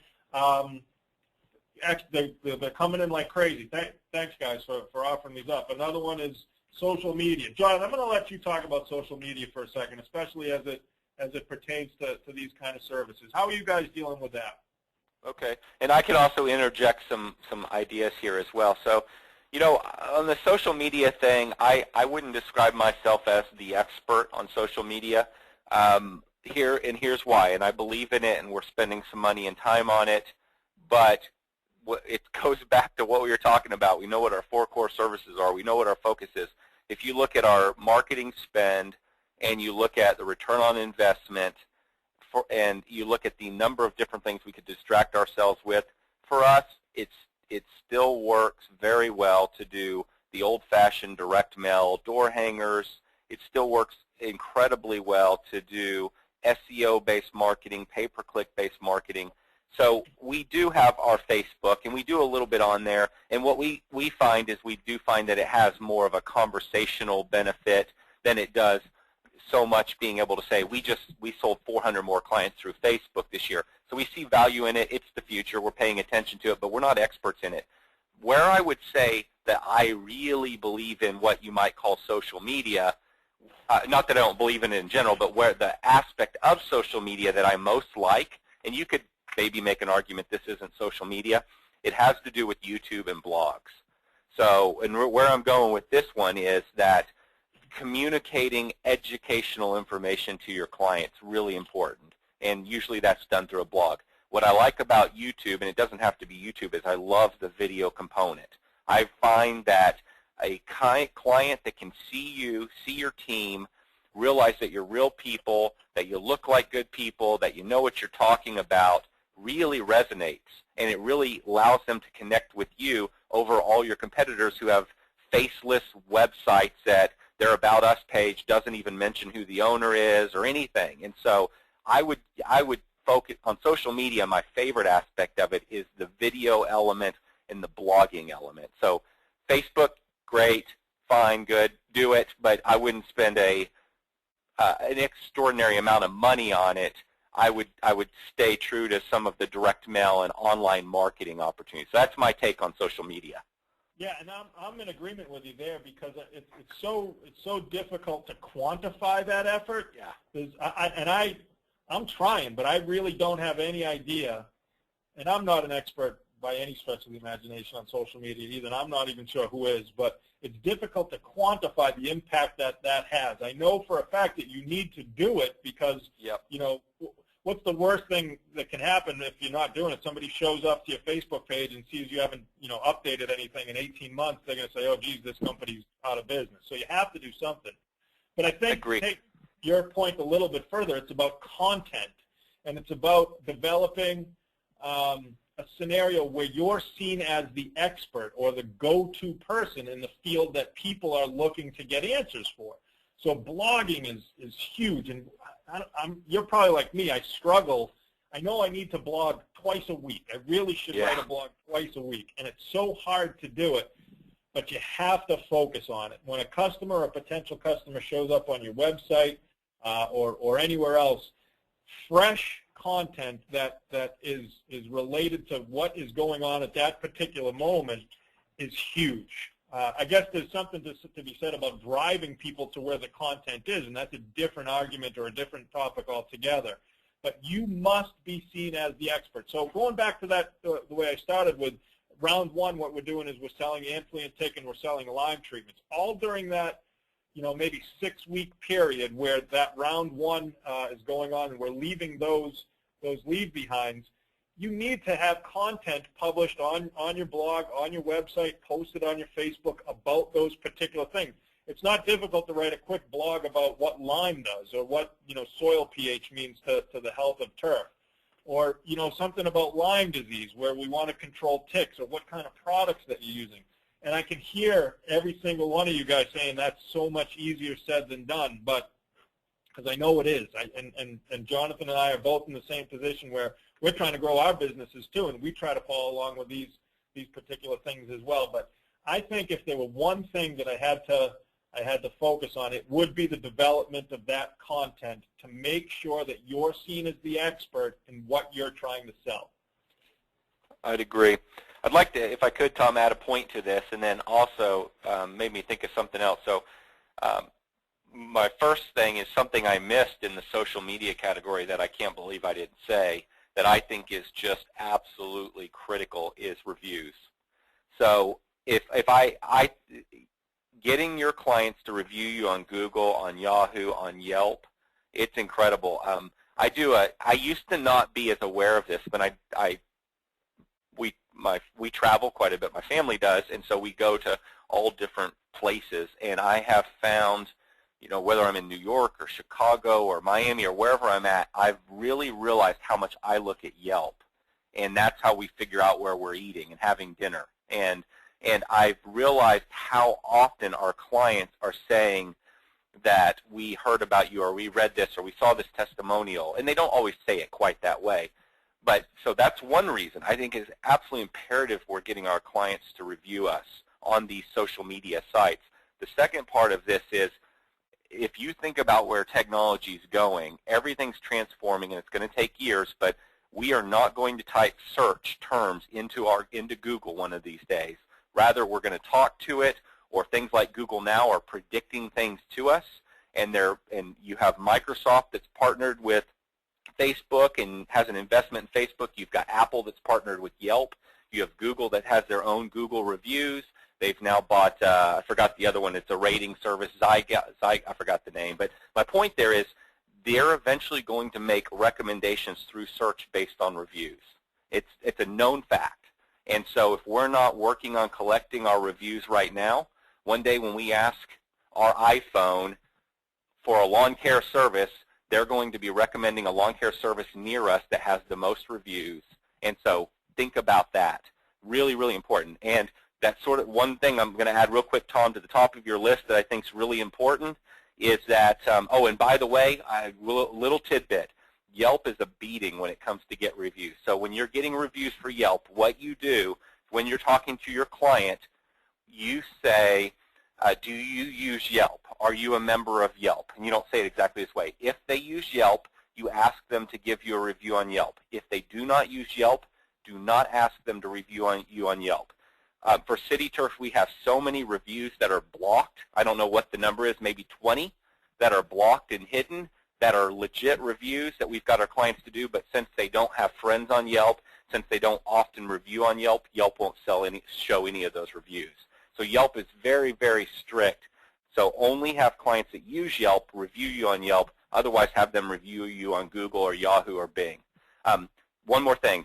Actually, they're coming in like crazy. Thanks, guys, for offering these up. Another one is social media. John, I'm going to let you talk about social media for a second, especially as it pertains to these kind of services. How are you guys dealing with that? Okay, and I can also interject some ideas here as well. So, on the social media thing, I wouldn't describe myself as the expert on social media. Here's why, and I believe in it, and we're spending some money and time on it, but it goes back to what we were talking about. We know what our 4 core services are. We know what our focus is. If you look at our marketing spend and you look at the return on investment, and you look at the number of different things we could distract ourselves with, for us, it still works very well to do the old-fashioned direct mail door hangers. It still works incredibly well to do SEO-based marketing, pay-per-click-based marketing. So we do have our Facebook, and we do a little bit on there. And what we find is we do find that it has more of a conversational benefit than it does so much being able to say, we sold 400 more clients through Facebook this year. So we see value in it. It's the future. We're paying attention to it, but we're not experts in it. Where I would say that I really believe in what you might call social media, not that I don't believe in it in general, but where the aspect of social media that I most like, and you could maybe make an argument this isn't social media, it has to do with YouTube and blogs. So, and where I'm going with this one is that communicating educational information to your clients is really important, and usually that's done through a blog. What I like about YouTube, and it doesn't have to be YouTube, is I love the video component. I find that a client that can see you, see your team, realize that you're real people, that you look like good people, that you know what you're talking about, really resonates, and it really allows them to connect with you over all your competitors who have faceless websites that their About Us page doesn't even mention who the owner is or anything. And so I would focus on social media. My favorite aspect of it is the video element and the blogging element. So Facebook, great, fine, good, do it, but I wouldn't spend an extraordinary amount of money on it. I would stay true to some of the direct mail and online marketing opportunities. So that's my take on social media. Yeah, and I'm in agreement with you there, because it's so difficult to quantify that effort. Yeah. I'm trying, but I really don't have any idea, and I'm not an expert by any stretch of the imagination on social media either, and I'm not even sure who is, but it's difficult to quantify the impact that has. I know for a fact that you need to do it, because, yep, you know, what's the worst thing that can happen if you're not doing it? Somebody shows up to your Facebook page and sees you haven't, you know, updated anything in 18 months. They're going to say, oh, geez, this company's out of business. So you have to do something. But I think, to take your point a little bit further, it's about content, and it's about developing a scenario where you're seen as the expert or the go-to person in the field that people are looking to get answers for. So blogging is huge, and you're probably like me. I struggle. I know I need to blog twice a week. I really should write a blog twice a week, and it's so hard to do it, but you have to focus on it. When a customer or a potential customer shows up on your website or anywhere else, fresh content that is related to what is going on at that particular moment is huge. I guess there's something to be said about driving people to where the content is, and that's a different argument or a different topic altogether. But you must be seen as the expert. So going back to that, the way I started with round one, what we're doing is we're selling Anthony and Tick, and we're selling Lyme treatments. All during that, you know, maybe 6-week period where that round one is going on, and we're leaving those leave behinds. You need to have content published on your blog, on your website, posted on your Facebook about those particular things. It's not difficult to write a quick blog about what Lyme does, or what, you know, soil pH means to the health of turf, or, you know, something about Lyme disease where we want to control ticks, or what kind of products that you're using. And I can hear every single one of you guys saying that's so much easier said than done, but because I know it is. And Jonathan and I are both in the same position where we're trying to grow our businesses too, and we try to follow along with these particular things as well. But I think if there were one thing that I had to focus on, it would be the development of that content to make sure that you're seen as the expert in what you're trying to sell. I'd agree. I'd like to, if I could, Tom, add a point to this, and then also made me think of something else. So my first thing is something I missed in the social media category that I can't believe I didn't say, that I think is just absolutely critical, is reviews. So if getting your clients to review you on Google, on Yahoo, on Yelp, it's incredible. I used to not be as aware of this, but we travel quite a bit. My family does, and so we go to all different places. And I have found, you know, whether I'm in New York or Chicago or Miami or wherever I'm at, I've really realized how much I look at Yelp, and that's how we figure out where we're eating and having dinner. And I've realized how often our clients are saying that we heard about you, or we read this, or we saw this testimonial, and they don't always say it quite that way. But so that's one reason I think is absolutely imperative we're getting our clients to review us on these social media sites. The second part of this is if you think about where technology is going, everything's transforming, and it's going to take years, but we are not going to type search terms into Google one of these days. Rather, we're going to talk to it, or things like Google Now are predicting things to us, and you have Microsoft that's partnered with Facebook and has an investment in Facebook. You've got Apple that's partnered with Yelp. You have Google that has their own Google reviews. They've now bought, I forgot the other one, it's a rating service, I forgot the name. But my point there is they're eventually going to make recommendations through search based on reviews. It's a known fact. And so if we're not working on collecting our reviews right now, one day when we ask our iPhone for a lawn care service, they're going to be recommending a lawn care service near us that has the most reviews. And so think about that. Really, really important. And that's sort of one thing I'm going to add real quick, Tom, to the top of your list that I think is really important is that, oh, and by the way, little tidbit, Yelp is a beating when it comes to get reviews. So when you're getting reviews for Yelp, what you do when you're talking to your client, you say, do you use Yelp? Are you a member of Yelp? And you don't say it exactly this way. If they use Yelp, you ask them to give you a review on Yelp. If they do not use Yelp, do not ask them to review you on Yelp. For CityTurf, we have so many reviews that are blocked. I don't know what the number is, maybe 20 that are blocked and hidden that are legit reviews that we've got our clients to do, but since they don't have friends on Yelp, since they don't often review on Yelp, Yelp won't show any of those reviews. So Yelp is very, very strict. So only have clients that use Yelp review you on Yelp. Otherwise, have them review you on Google or Yahoo or Bing. One more thing.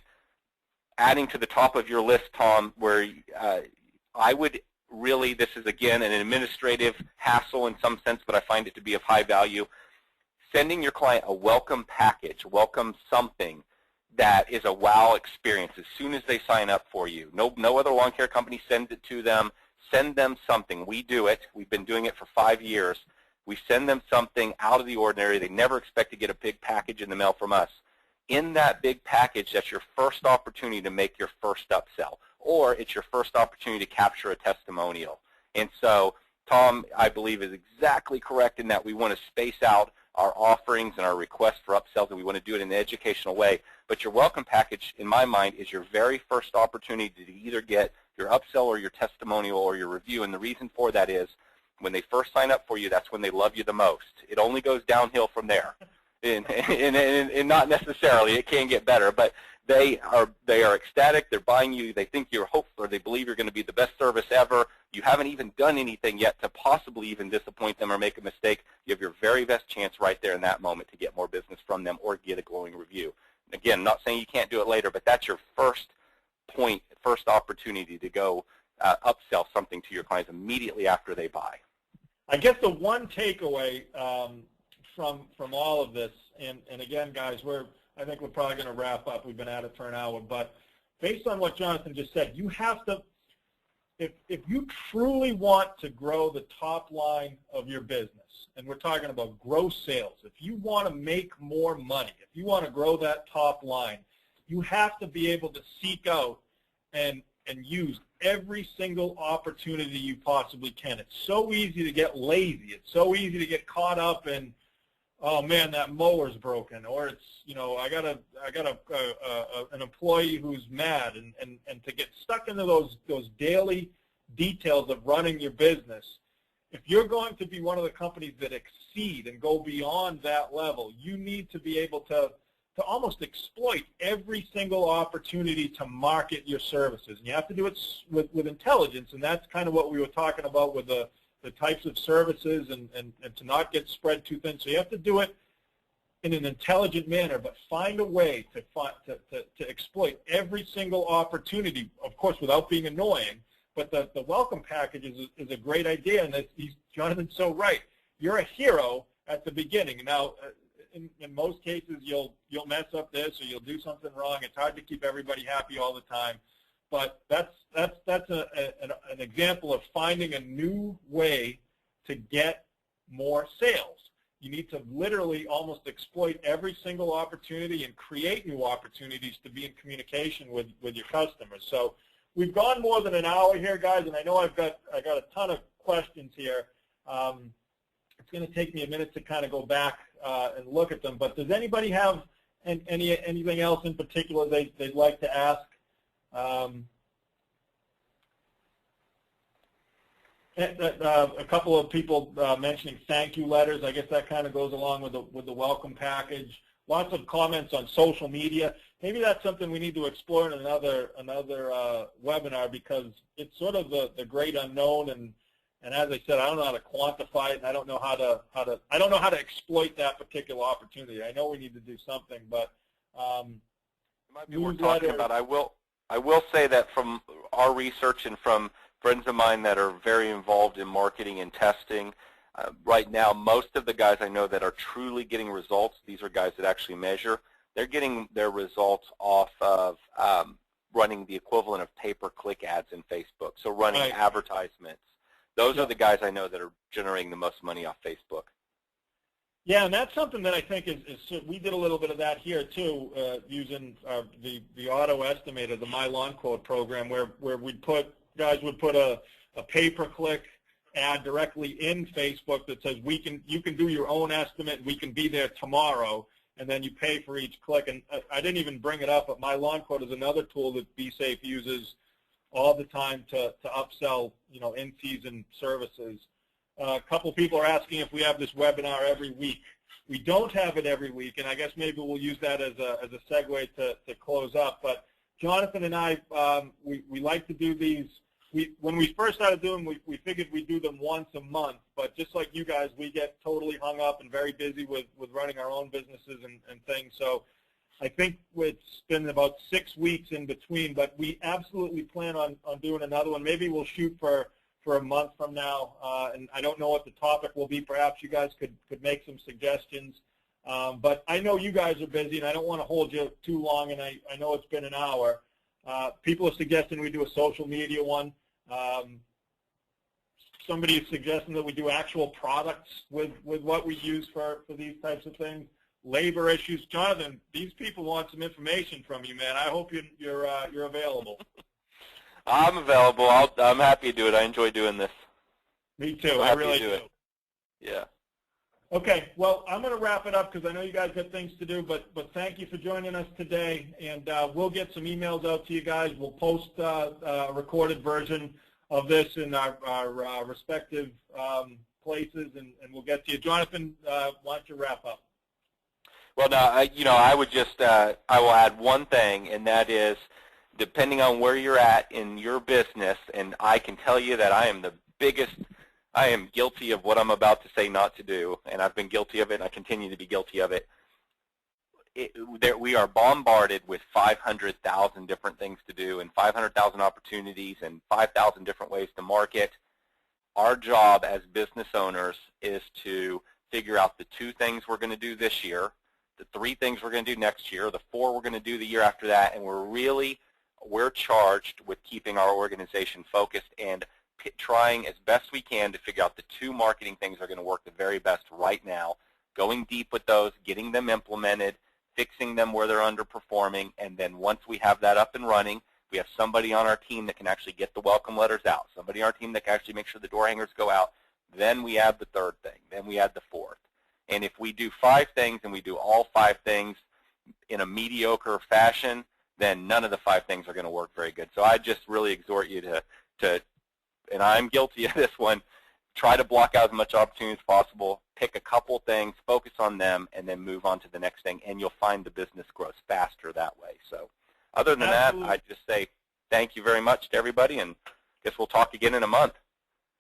Adding to the top of your list, Tom, where I would really, this is again an administrative hassle in some sense, but I find it to be of high value. Sending your client a welcome package, welcome something that is a wow experience as soon as they sign up for you. No other lawn care company sends it to them. Send them something. We do it. We've been doing it for 5 years. We send them something out of the ordinary. They never expect to get a big package in the mail from us. In that big package, that's your first opportunity to make your first upsell, or it's your first opportunity to capture a testimonial. And so Tom, I believe, is exactly correct in that we want to space out our offerings and our requests for upsells, and we want to do it in an educational way. But your welcome package, in my mind, is your very first opportunity to either get your upsell or your testimonial or your review. And the reason for that is when they first sign up for you, that's when they love you the most. It only goes downhill from there. And not necessarily, it can get better, but they are ecstatic. They're buying you. They think you're hopeful, or they believe you're going to be the best service ever. You haven't even done anything yet to possibly even disappoint them or make a mistake. You have your very best chance right there in that moment to get more business from them or get a glowing review. Again, not saying you can't do it later, but that's your first point, first opportunity to go upsell something to your clients immediately after they buy. I guess the one takeaway from all of this, and again, guys, I think we're probably going to wrap up. We've been at it for an hour, but based on what Jonathan just said, you have to, if you truly want to grow the top line of your business, and we're talking about gross sales, if you want to make more money, if you want to grow that top line, you have to be able to seek out and use every single opportunity you possibly can. It's so easy to get lazy. It's so easy to get caught up in, oh man, that mower's broken, or it's, I got an employee who's mad, and to get stuck into those daily details of running your business. If you're going to be one of the companies that exceed and go beyond that level, you need to be able to almost exploit every single opportunity to market your services. And you have to do it with intelligence, and that's kind of what we were talking about with the types of services and to not get spread too thin. So you have to do it in an intelligent manner, but find a way to exploit every single opportunity, of course, without being annoying. But the welcome package is a great idea, and Jonathan's so right. You're a hero at the beginning. Now, in most cases, you'll mess up this or you'll do something wrong. It's hard to keep everybody happy all the time. But that's an example of finding a new way to get more sales. You need to literally almost exploit every single opportunity and create new opportunities to be in communication with your customers. So we've gone more than an hour here, guys, and I know I've got a ton of questions here. it's going to take me a minute to kind of go back and look at them. But does anybody have anything else in particular they'd like to ask? A couple of people mentioning thank you letters. I guess that kind of goes along with the welcome package. Lots of comments on social media. Maybe that's something we need to explore in another webinar, because it's sort of the great unknown, and as I said, I don't know how to quantify it, and I don't know how to exploit that particular opportunity. I know we need to do something, but it might be worth talking about. I will say that from our research and from friends of mine that are very involved in marketing and testing, right now, most of the guys I know that are truly getting results, these are guys that actually measure, they're getting their results off of running the equivalent of pay-per-click ads in Facebook, so running advertisements. Those are the guys I know that are generating the most money off Facebook. Yeah, and that's something that I think is we did a little bit of that here too, using the auto estimator, the My Lawn Quote program, where guys would put a pay-per-click ad directly in Facebook that says you can do your own estimate, we can be there tomorrow, and then you pay for each click. And I didn't even bring it up, but My Lawn Quote is another tool that BeeSafe uses all the time to upsell, in-season services. A couple people are asking if we have this webinar every week. We don't have it every week, and I guess maybe we'll use that as a segue to close up. But Jonathan and I, we like to do these. When we first started doing them, we figured we'd do them once a month, but just like you guys, we get totally hung up and very busy with running our own businesses and things. So I think it's been about 6 weeks in between, but we absolutely plan on doing another one. Maybe we'll shoot for a month from now, and I don't know what the topic will be. Perhaps you guys could make some suggestions. But I know you guys are busy, and I don't want to hold you too long, and I know it's been an hour. People are suggesting we do a social media one. Somebody is suggesting that we do actual products with what we use for these types of things. Labor issues. Jonathan, these people want some information from you, man. I hope you're available. I'm available. I'm happy to do it. I enjoy doing this. Me too. I really do. Yeah. Okay. Well, I'm going to wrap it up because I know you guys got things to do. But thank you for joining us today, and we'll get some emails out to you guys. We'll post a recorded version of this in our respective places, and we'll get to you. Jonathan, why don't you wrap up? Well, now, I would just, I will add one thing, and that is, depending on where you're at in your business, and I can tell you that I am guilty of what I'm about to say not to do, and I've been guilty of it, and I continue to be guilty of it. We are bombarded with 500,000 different things to do and 500,000 opportunities and 5,000 different ways to market. Our job as business owners is to figure out the 2 things we're going to do this year, the 3 things we're going to do next year, the 4 we're going to do the year after that, and we're charged with keeping our organization focused and trying as best we can to figure out the 2 marketing things that are going to work the very best right now, going deep with those, getting them implemented, fixing them where they're underperforming, and then once we have that up and running, we have somebody on our team that can actually get the welcome letters out, somebody on our team that can actually make sure the door hangers go out, then we add the 3rd thing, then we add the 4th. And if we do 5 things and we do all 5 things in a mediocre fashion, then none of the 5 things are going to work very good. So I just really exhort you to, and I'm guilty of this one, try to block out as much opportunity as possible, pick a couple things, focus on them, and then move on to the next thing, and you'll find the business grows faster that way. So other than that, I just say thank you very much to everybody, and guess we'll talk again in a month.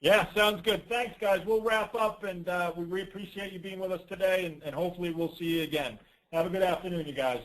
Yeah, sounds good. Thanks, guys. We'll wrap up, and we really appreciate you being with us today, and hopefully we'll see you again. Have a good afternoon, you guys.